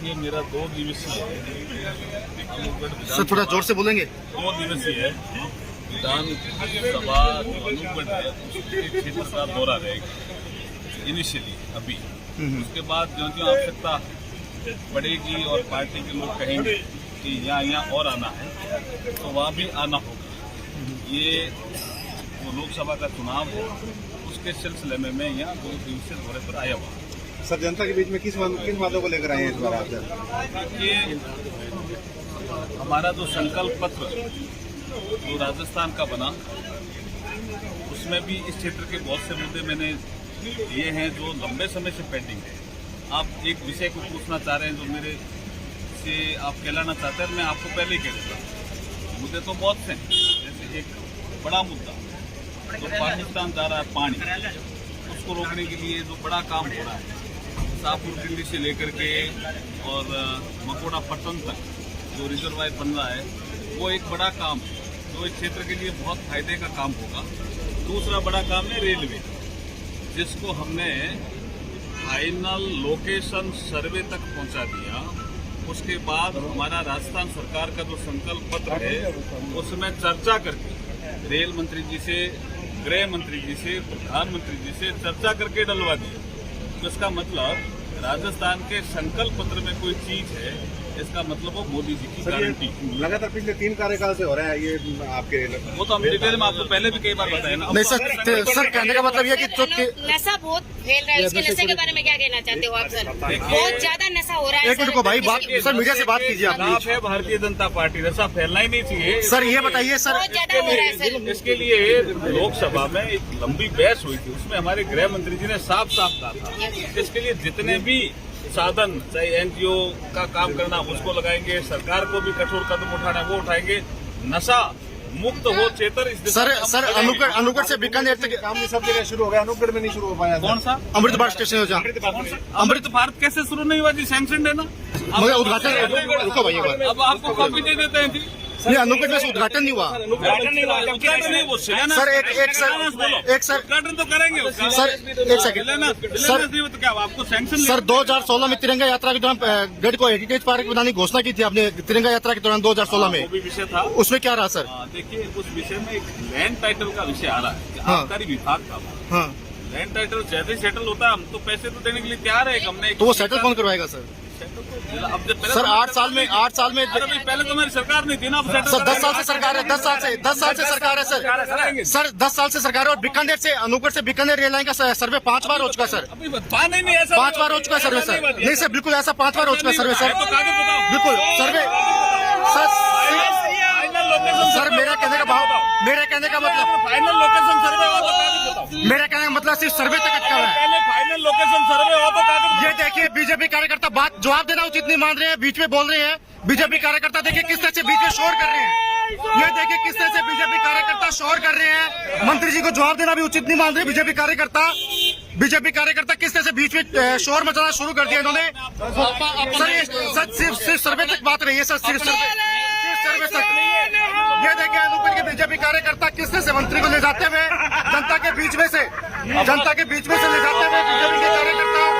देखिए मेरा 2 दिवसीय सर थोड़ा जोर से बोलेंगे। 2 दिवसीय विधानसभा अनूपगढ़ है उसके क्षेत्र का दौरा रहेगा इनिशियली अभी। उसके बाद जो जो आवश्यकता बढ़ेगी और पार्टी के लोग कहेंगे कि यहाँ और आना है तो वहाँ भी आना होगा। ये जो लोकसभा का चुनाव है उसके सिलसिले में मैं यहाँ 2 दिवसीय दौरे पर आया हुआ। सर जनता के बीच में किस बातों को लेकर आए हैं इस बार आप? ये हमारा जो संकल्प पत्र जो राजस्थान का बना उसमें भी इस क्षेत्र के बहुत से मुद्दे मैंने ये हैं जो लंबे समय से पेंडिंग है। आप एक विषय को पूछना चाह रहे हैं जो मेरे से आप कहलाना चाहते हैं, मैं आपको पहले ही कह देता। मुद्दे तो बहुत से हैं, जैसे एक बड़ा मुद्दा जो पाकिस्तान जा रहा है पानी, उसको रोकने के लिए जो बड़ा काम हो रहा है शाहपुर दिल्ली से लेकर के और मकोड़ा पट्टन तक जो रिजर्वायर बन रहा है वो एक बड़ा काम है जो इस क्षेत्र के लिए बहुत फायदे का काम होगा। दूसरा बड़ा काम है रेलवे, जिसको हमने फाइनल लोकेशन सर्वे तक पहुंचा दिया। उसके बाद हमारा राजस्थान सरकार का जो संकल्प पत्र है उसमें चर्चा करके रेल मंत्री जी से, गृह मंत्री जी से, प्रधानमंत्री जी से चर्चा करके डलवा दिया। तो इसका मतलब राजस्थान के संकल्प पत्र में कोई चीज है, इसका मतलब वो मोदी जी की गारंटी। लगातार पिछले 3 कार्यकाल से हो रहा है ये आपके। वो तो हम डिटेल में आपको पहले भी कई बार बताया ना। नहीं सर कहने का मतलब ये कि नशा बहुत फैल रहा है, इसके नशे के बारे में क्या कहना चाहते हो आप सर? बहुत ज्यादा नशा हो रहा है। एक मिनट को भाई बात सर मीडिया से बात कीजिए आप। है भारतीय जनता पार्टी, नशा फैलना ही नहीं चाहिए सर। ये बताइए सर, बहुत ज्यादा हो रहा है सर। इसके लिए लोकसभा में एक लंबी बहस हुई थी, उसमें हमारे गृह मंत्री जी ने साफ साफ कहा था इसके लिए जितने भी साधन चाहे एनजीओ का काम करना उसको लगाएंगे, सरकार को भी कठोर कदम उठाना वो उठाएंगे, नशा मुक्त हो क्षेत्र इस सर अनूपगढ़ से बीकानेर तक काम भी सब जगह शुरू हो गया, अनूपगढ़ में नहीं शुरू हो पाया। कौन सा अमृत भारत स्टेशन हो जहाँ अमृत भारत कैसे शुरू नहीं हुआ जी? सैंक्शन है ना। मगर उद्घाटन रुको भाई अब आपको कॉपी दे देते हैं जी। नहीं अनूपगढ़ में उद्घाटन नहीं हुआ उद्घाटन नहीं, वो शिलान्यास। सर एक सर उद्घाटन तो करेंगे सर एक सेकंड सर तो क्या आपको सैंक्शन सर 2016 में तिरंगा यात्रा के दौरान गढ़ को हेरिटेज पार्क बनाने की घोषणा की थी आपने तिरंगा यात्रा के दौरान 2016 में। वो भी विषय था, उसमें क्या रहा सर? देखिए उस विषय में एक लैंड टाइटल का विषय आ रहा है, आबकारी विभाग का। हाँ लैंड टाइटल जैसे सेटल होता है हम तो पैसे तो देने के लिए तैयार है। हमने तो वो सेटल कौन करवाएगा सर? सर 8 साल में अरे भाई पहले तो हमारी सरकार नहीं थी ना। सर 10 साल से सरकार है, 10 साल से सरकार है सर 10 साल से सरकार है। और बीकानेर से अनूपगढ़ से बीकानेर रेल लाइन का सर्वे 5 बार हो चुका सर। अभी नहीं ऐसा 5 बार हो चुका सर्वे सर। नहीं सर बिल्कुल ऐसा 5 बार हो चुका सर्वे सर, बिल्कुल सर्वे सर। मेरा कहने का मतलब फाइनल लोकेशन सर्वे हो तो मेरा कहने का मतलब सिर्फ सर्वे तक अटका हुआ है। पहले फाइनल लोकेशन सर्वे हो तो ये देखिए बीजेपी कार्यकर्ता बात जवाब देना उचित नहीं मान रहे हैं, बीच में बोल रहे हैं। बीजेपी कार्यकर्ता देखिए किस तरह से बीच में शोर कर रहे हैं। ये देखिए किस तरह से बीजेपी कार्यकर्ता शोर कर रहे हैं। मंत्री जी को जवाब देना भी उचित नहीं मान रहे बीजेपी कार्यकर्ता किस तरह से बीच में शोर मचाना शुरू कर दिया इन्होंने। सर ये सिर्फ सर्वे तक बात रही है सर, सिर्फ सर्वे तक। ये देखिए अनूपगढ़ के बीजेपी कार्यकर्ता किस तरह से मंत्री को ले जाते हुए जनता के बीच में से ले जाते हुए बीजेपी के कार्यकर्ता